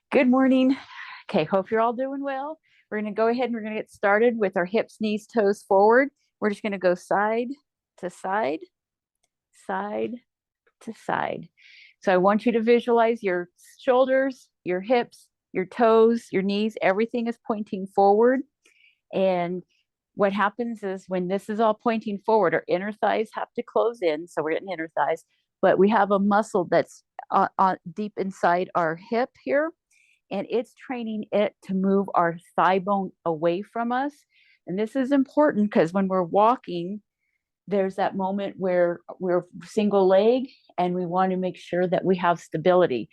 Good morning. Okay, hope you're all doing well. We're going to go ahead and we're going to get started with our hips, knees, toes forward. We're just going to go side to side, side to side. So I want you to visualize your shoulders, your hips, your toes, your knees, everything is pointing forward. And what happens is when this is all pointing forward, our inner thighs have to close in. So we're getting inner thighs, but we have a muscle that's deep inside our hip here, and it's training it to move our thigh bone away from us. And this is important because when we're walking, there's that moment where we're single leg and we want to make sure that we have stability.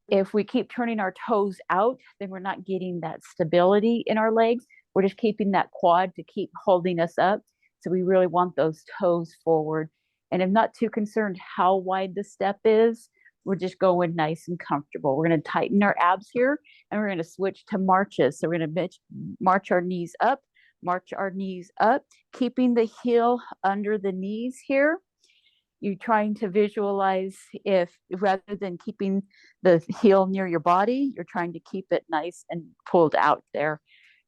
If we keep turning our toes out, then we're not getting that stability in our legs. We're just keeping that quad to keep holding us up. So we really want those toes forward. And I'm not too concerned how wide the step is. We're just going nice and comfortable. We're going to tighten our abs here and we're going to switch to marches. So we're going to march our knees up, keeping the heel under the knees here. You're trying to visualize, if rather than keeping the heel near your body, you're trying to keep it nice and pulled out there.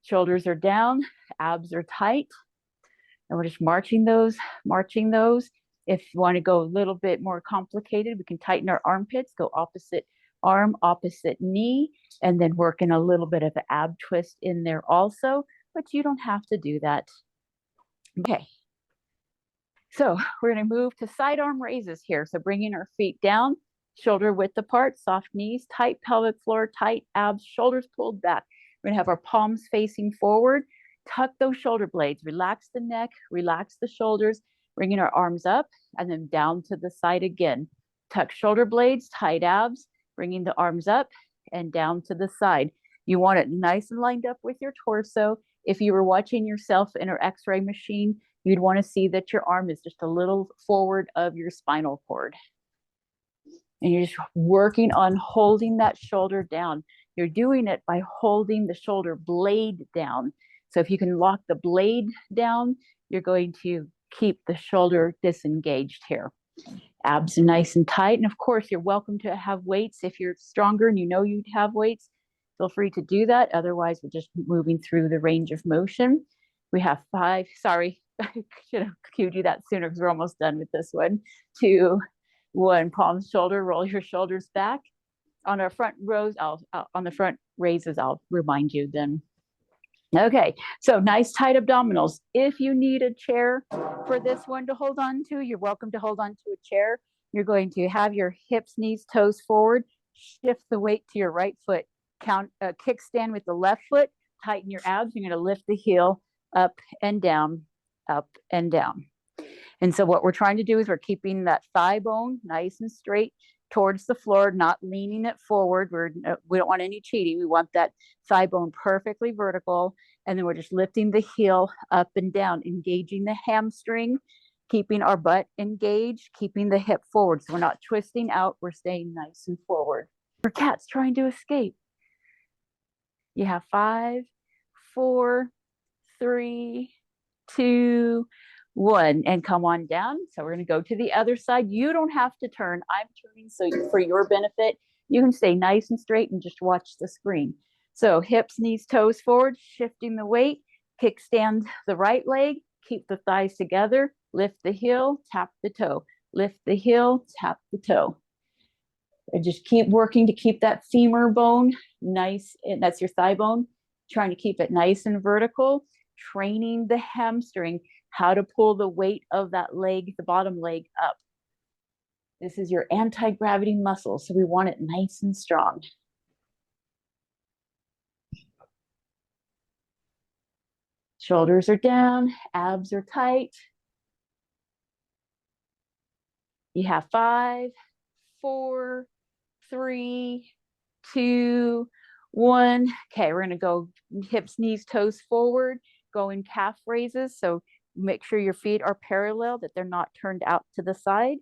Shoulders are down, abs are tight, and we're just marching those, marching those. If you want to go a little bit more complicated, we can tighten our armpits, go opposite arm, opposite knee, and then work in a little bit of an ab twist in there also, but you don't have to do that. Okay. So we're going to move to side arm raises here. So bringing our feet down, shoulder width apart, soft knees, tight pelvic floor, tight abs, shoulders pulled back. We're going to have our palms facing forward. Tuck those shoulder blades, relax the neck, relax the shoulders, bringing our arms up and then down to the side again. Tuck shoulder blades, tight abs, bringing the arms up and down to the side. You want it nice and lined up with your torso. If you were watching yourself in an x-ray machine, you'd want to see that your arm is just a little forward of your spinal cord. And you're just working on holding that shoulder down. You're doing it by holding the shoulder blade down. So if you can lock the blade down, you're going to keep the shoulder disengaged here. Abs are nice and tight. And of course, you're welcome to have weights. If you're stronger and you know you'd have weights, feel free to do that. Otherwise, we're just moving through the range of motion. We have 5, sorry, I should have cued you that sooner because we're almost done with this one. 2, 1, palm shoulder, roll your shoulders back. On our front rows, on the front raises, I'll remind you then. Okay, so nice tight abdominals. If you need a chair for this one to hold on to, you're welcome to hold on to a chair. You're going to have your hips, knees, toes forward, shift the weight to your right foot, kickstand with the left foot, tighten your abs. You're going to lift the heel up and down, up and down. And so what we're trying to do is we're keeping that thigh bone nice and straight towards the floor, not leaning it forward. We don't want any cheating. We want that thigh bone perfectly vertical. And then we're just lifting the heel up and down, engaging the hamstring, keeping our butt engaged, keeping the hip forward. So we're not twisting out. We're staying nice and forward. Our cat's trying to escape. You have 5, 4, 3, 2, 1, and come on down. So we're going to go to the other side. You don't have to turn. I'm turning, so for your benefit, you can stay nice and straight and just watch the screen. So hips, knees, toes forward, shifting the weight, kickstand the right leg, keep the thighs together, lift the heel, tap the toe, lift the heel, tap the toe. And just keep working to keep that femur bone nice, and that's your thigh bone, trying to keep it nice and vertical, training the hamstring how to pull the weight of that leg, the bottom leg, up. This is your anti-gravity muscle, so we want it nice and strong. Shoulders are down, abs are tight. You have 5, 4, 3, 2, 1. Okay, we're gonna go hips, knees, toes forward, go in calf raises. So make sure your feet are parallel, that they're not turned out to the side.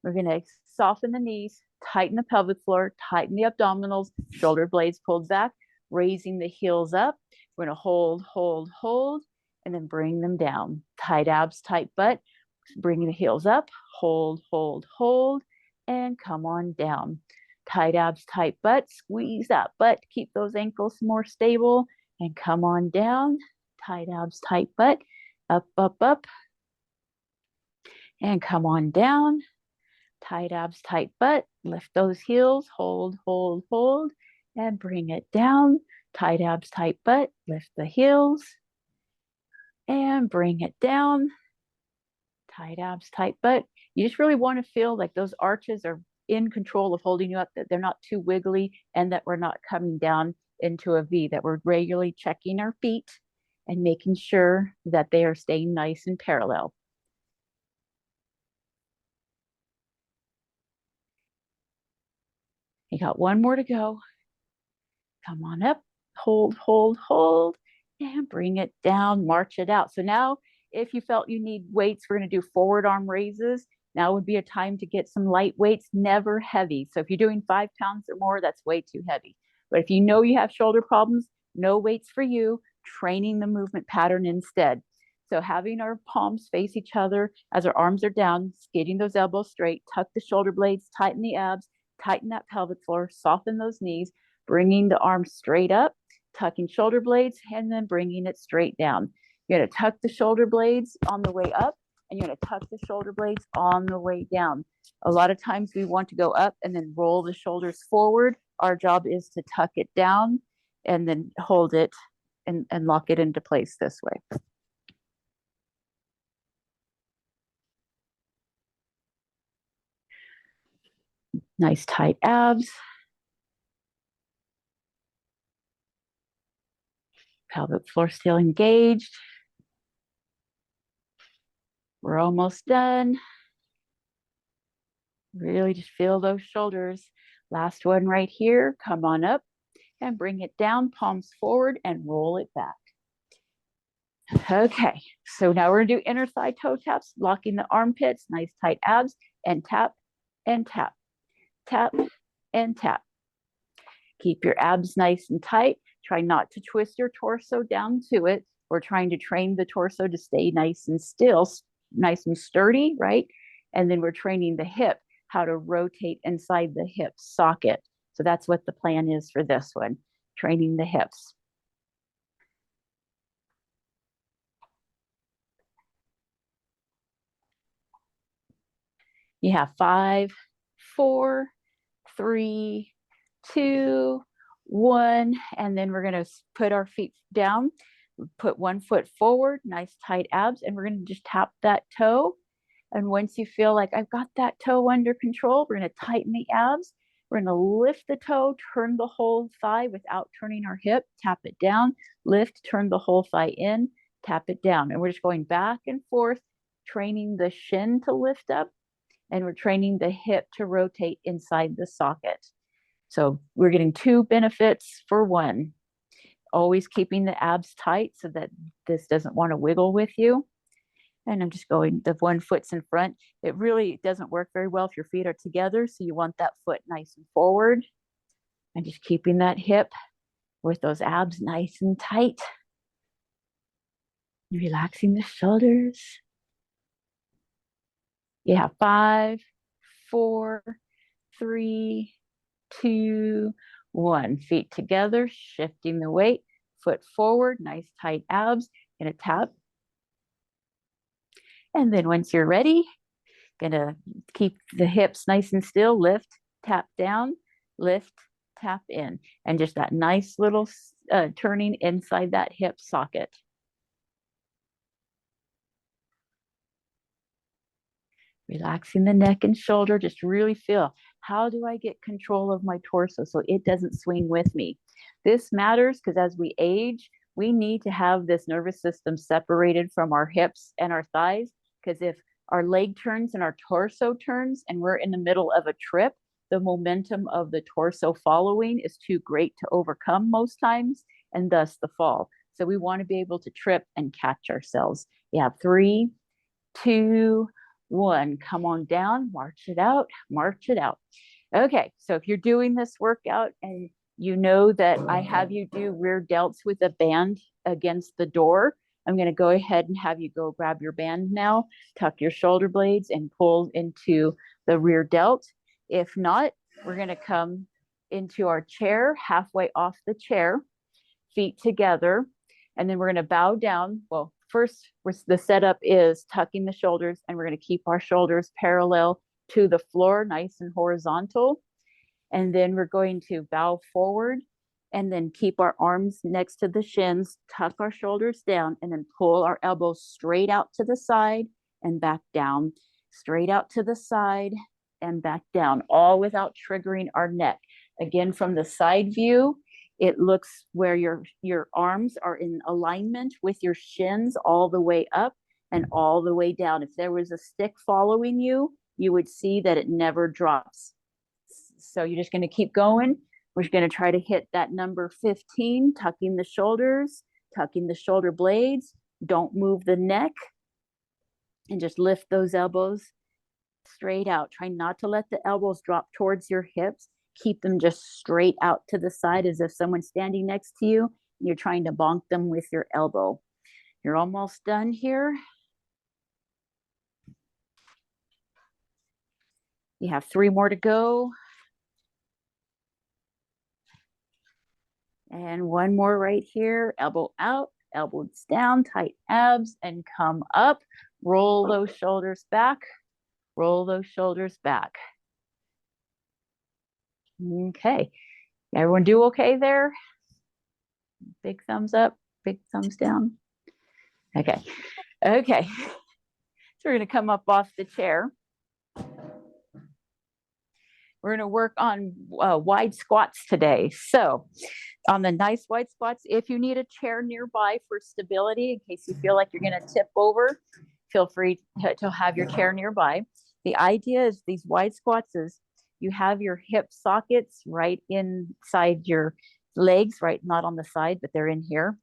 We're gonna soften the knees, tighten the pelvic floor, tighten the abdominals, shoulder blades pulled back, raising the heels up. We're gonna hold, hold, hold, and then bring them down. Tight abs, tight butt, bringing the heels up, hold, hold, hold, and come on down. tight abs, tight butt, squeeze that butt, keep those ankles more stable, and come on down, tight abs, tight butt, up, up, up, and come on down, tight abs, tight butt, lift those heels, hold, hold, hold, and bring it down, tight abs, tight butt, lift the heels, and bring it down, tight abs, tight butt. You just really want to feel like those arches are in control of holding you up, that they're not too wiggly, and that we're not coming down into a V, that we're regularly checking our feet and making sure that they are staying nice and parallel. You got one more to go. Come on up, hold, hold, hold, and bring it down, march it out. So now if you felt you need weights, we're going to do forward arm raises. Now would be a time to get some light weights, never heavy. So if you're doing 5 pounds or more, that's way too heavy. But if you know you have shoulder problems, no weights for you, training the movement pattern instead. So having our palms face each other as our arms are down, skating those elbows straight, tuck the shoulder blades, tighten the abs, tighten that pelvic floor, soften those knees, bringing the arms straight up, tucking shoulder blades, and then bringing it straight down. You're going to tuck the shoulder blades on the way up, and you're going to tuck the shoulder blades on the way down. A lot of times we want to go up and then roll the shoulders forward. Our job is to tuck it down and then hold it and lock it into place this way. Nice tight abs. Pelvic floor still engaged. We're almost done. Really just feel those shoulders. Last one right here. Come on up and bring it down, palms forward, and roll it back. Okay, so now we're gonna do inner thigh toe taps, locking the armpits, nice tight abs, and tap, and tap, tap, and tap. Keep your abs nice and tight. Try not to twist your torso down to it. We're trying to train the torso to stay nice and still, nice and sturdy, right? And then we're training the hip, how to rotate inside the hip socket. So that's what the plan is for this one, training the hips. You have 5, 4, 3, 2, 1, and then we're going to put our feet down, put one foot forward, nice tight abs, and we're going to just tap that toe. And once you feel like I've got that toe under control, we're going to tighten the abs. We're going to lift the toe, turn the whole thigh without turning our hip, tap it down, lift, turn the whole thigh in, tap it down. And we're just going back and forth, training the shin to lift up, and we're training the hip to rotate inside the socket. So we're getting 2 benefits for 1. Always keeping the abs tight so that this doesn't want to wiggle with you. And I'm just going, the one foot's in front. It really doesn't work very well if your feet are together. So you want that foot nice and forward. And just keeping that hip with those abs nice and tight. Relaxing the shoulders. You have 5, 4, 3, 2, 1. Feet together, shifting the weight, foot forward, nice tight abs, gonna tap. And then once you're ready, gonna keep the hips nice and still, lift, tap down, lift, tap in. And just that nice little turning inside that hip socket. Relaxing the neck and shoulder, just really feel, how do I get control of my torso so it doesn't swing with me? This matters because as we age, we need to have this nervous system separated from our hips and our thighs, because if our leg turns and our torso turns and we're in the middle of a trip, the momentum of the torso following is too great to overcome most times, and thus the fall. So we want to be able to trip and catch ourselves. Yeah, 3, 2, 1. Come on down, march it out, march it out. Okay, so if you're doing this workout and you know that I have you do rear delts with a band against the door, I'm going to go ahead and have you go grab your band now, tuck your shoulder blades and pull into the rear delt. If not, We're going to come into our chair, halfway off the chair, feet together, and then we're going to bow down. Well, first, the setup is tucking the shoulders, and we're going to keep our shoulders parallel to the floor, nice and horizontal. And then we're going to bow forward and then keep our arms next to the shins, tuck our shoulders down, and then pull our elbows straight out to the side and back down, straight out to the side and back down, all without triggering our neck. Again, from the side view, it looks where your arms are in alignment with your shins all the way up and all the way down. If there was a stick following you, you would see that it never drops. So you're just going to keep going. We're going to try to hit that number 15, tucking the shoulders, tucking the shoulder blades. Don't move the neck, and just lift those elbows straight out. Try not to let the elbows drop towards your hips. Keep them just straight out to the side as if someone's standing next to you and you're trying to bonk them with your elbow. You're almost done here. You have 3 more to go. And 1 more right here. Elbow out, elbows down, tight abs, and come up. Roll those shoulders back. Roll those shoulders back. Okay. Everyone do okay there? Big thumbs up, big thumbs down. Okay. Okay. So we're going to come up off the chair. We're going to work on wide squats today. So on the nice wide squats, if you need a chair nearby for stability, in case you feel like you're going to tip over, feel free to have your chair nearby. The idea is these wide squats is you have your hip sockets right inside your legs, right? Not on the side, but they're in here.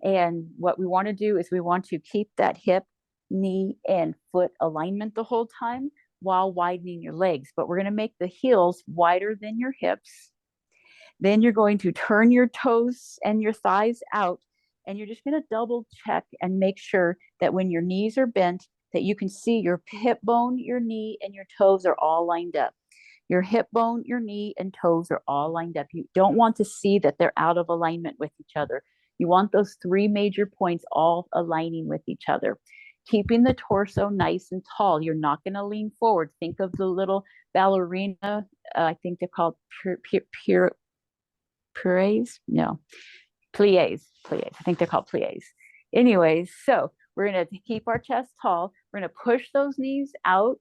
And what we want to do is we want to keep that hip, knee, and foot alignment the whole time while widening your legs. But we're going to make the heels wider than your hips. Then you're going to turn your toes and your thighs out, and you're just going to double check and make sure that when your knees are bent, that you can see your hip bone, your knee, and your toes are all lined up. Your hip bone, your knee, and toes are all lined up. You don't want to see that they're out of alignment with each other. You want those 3 major points all aligning with each other. Keeping the torso nice and tall. You're not going to lean forward. Think of the little ballerina. I think they're called plies. No, plies. I think they're called plies. Anyways, so we're going to keep our chest tall. We're going to push those knees out,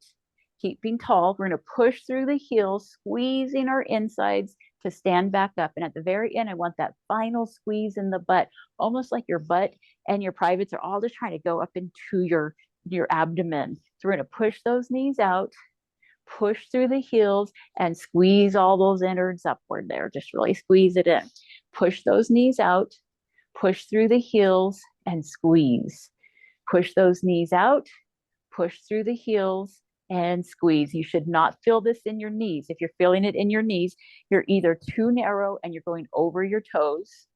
keeping tall. We're going to push through the heels, squeezing our insides to stand back up. And at the very end, I want that final squeeze in the butt, almost like your butt and your privates are all just trying to go up into your abdomen. So we're going to push those knees out, push through the heels, and squeeze all those innards upward there. Just really squeeze it in. Push those knees out, push through the heels, and squeeze. Push those knees out, push through the heels, and squeeze. You should not feel this in your knees. If you're feeling it in your knees, you're either too narrow and you're going over your toes,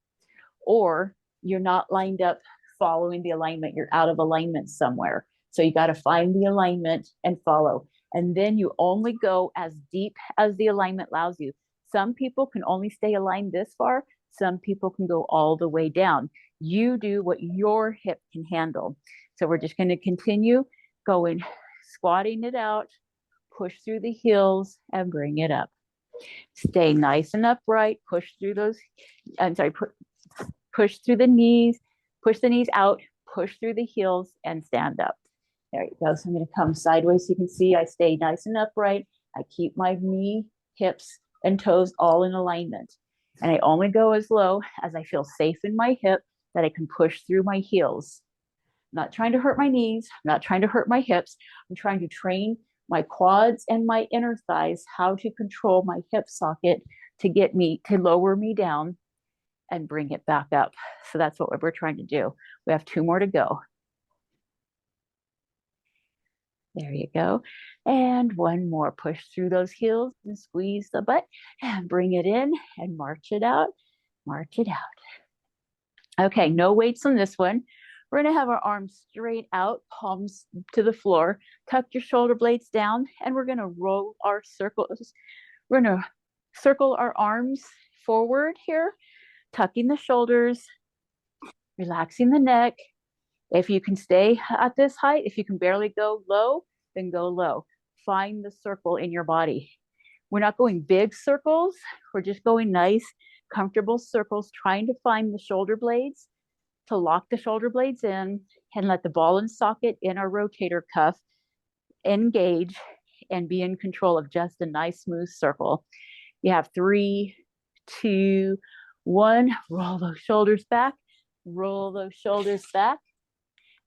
or you're not lined up following the alignment. You're out of alignment somewhere. So you got to find the alignment and follow. And then you only go as deep as the alignment allows you. Some people can only stay aligned this far. Some people can go all the way down. You do what your hip can handle. So we're just going to continue going, squatting it out, push through the heels, and bring it up. Stay nice and upright, push through the knees, push the knees out, push through the heels, and stand up. There you go. So I'm going to come sideways so you can see I stay nice and upright. I keep my knee, hips, and toes all in alignment. And I only go as low as I feel safe in my hip that I can push through my heels. I'm not trying to hurt my knees. I'm not trying to hurt my hips. I'm trying to train my quads and my inner thighs how to control my hip socket to lower me down and bring it back up. So that's what we're trying to do. We have 2 more to go. There you go. And 1 more. Push through those heels and squeeze the butt and bring it in and march it out. March it out. Okay, no weights on this one. We're going to have our arms straight out, palms to the floor. Tuck your shoulder blades down, and we're going to roll our circles. We're going to circle our arms forward here, tucking the shoulders, relaxing the neck. If you can stay at this height, if you can barely go low, then go low. Find the circle in your body. We're not going big circles. We're just going nice, comfortable circles, trying to find the shoulder blades, to lock the shoulder blades in and let the ball and socket in our rotator cuff engage and be in control of just a nice, smooth circle. You have 3, 2, 1. Roll those shoulders back. Roll those shoulders back.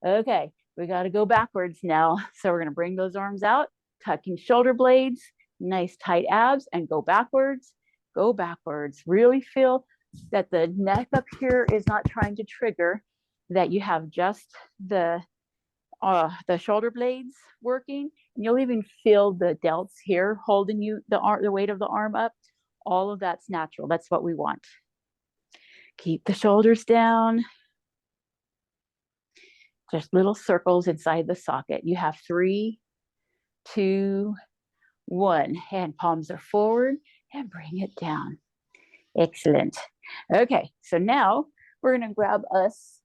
Okay, we got to go backwards now. So we're going to bring those arms out, tucking shoulder blades, nice tight abs, and go backwards. Go backwards. Really feel that the neck up here is not trying to trigger, that you have just the shoulder blades working, and you'll even feel the delts here holding you, the weight of the arm up. All of that's natural. That's what we want. Keep the shoulders down. Just little circles inside the socket. You have 3, 2, 1. Hand palms are forward and bring it down. Excellent. Okay, so now we're going to grab us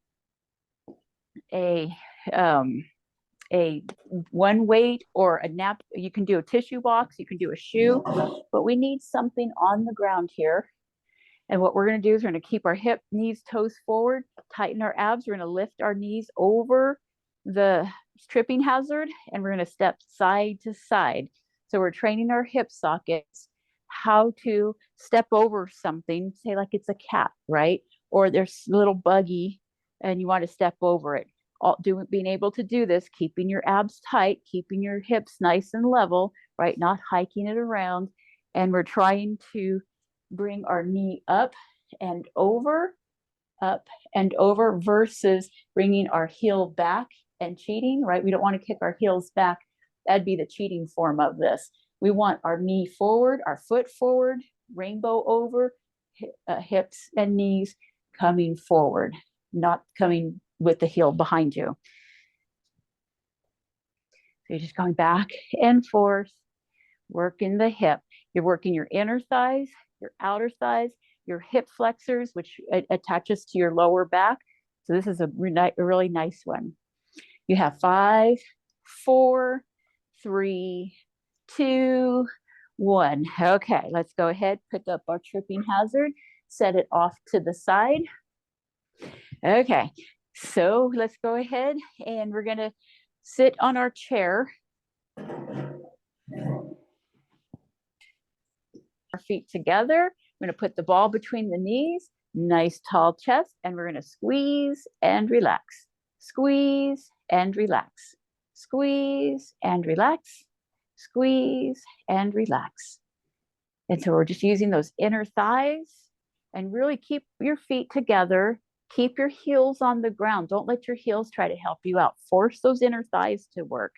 a one weight or a nap. You can do a tissue box, you can do a shoe, but we need something on the ground here. And what we're going to do is we're going to keep our hip, knees, toes forward, tighten our abs. We're going to lift our knees over the tripping hazard, and we're going to step side to side. So we're training our hip sockets how to step over something, say like it's a cat, right? Or there's a little buggy and you want to step over it. Being able to do this, keeping your abs tight, keeping your hips nice and level, right? Not hiking it around. And we're trying to bring our knee up and over versus bringing our heel back and cheating, right? We don't want to kick our heels back. That'd be the cheating form of this. We want our knee forward, our foot forward, rainbow over, hips and knees coming forward, not coming with the heel behind you. So you're just going back and forth, working the hip. You're working your inner thighs, your outer thighs, your hip flexors, which attaches to your lower back. So this is a really nice one. You have 5, 4, 3, 2, 1. Okay, let's go ahead, pick up our tripping hazard, set it off to the side. Okay, so let's go ahead and we're gonna sit on our chair. Our feet together. We're going to put the ball between the knees, nice tall chest, and we're going to squeeze and relax. Squeeze and relax. Squeeze and relax. Squeeze and relax. And so we're just using those inner thighs, and really keep your feet together. Keep your heels on the ground. Don't let your heels try to help you out. Force those inner thighs to work.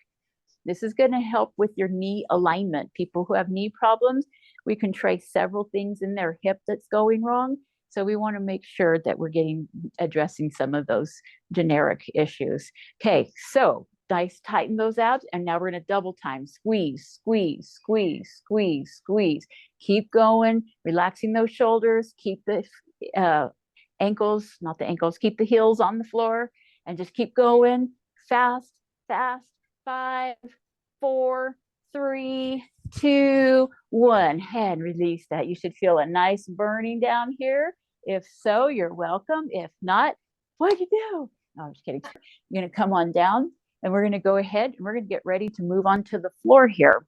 This is going to help with your knee alignment. People who have knee problems, we can trace several things in their hip that's going wrong. So we want to make sure that we're addressing some of those generic issues. Okay, so nice, tighten those abs. And now we're going to double time. Squeeze, squeeze, squeeze, squeeze, squeeze. Keep going, relaxing those shoulders. Keep the ankles, not the ankles, keep the heels on the floor, and just keep going fast, fast. 5, 4, 3, 2, 1. And release that. You should feel a nice burning down here. If so, you're welcome. If not, what'd you do? No, I'm just kidding. You're going to come on down, and we're going to go ahead and we're going to get ready to move on to the floor here.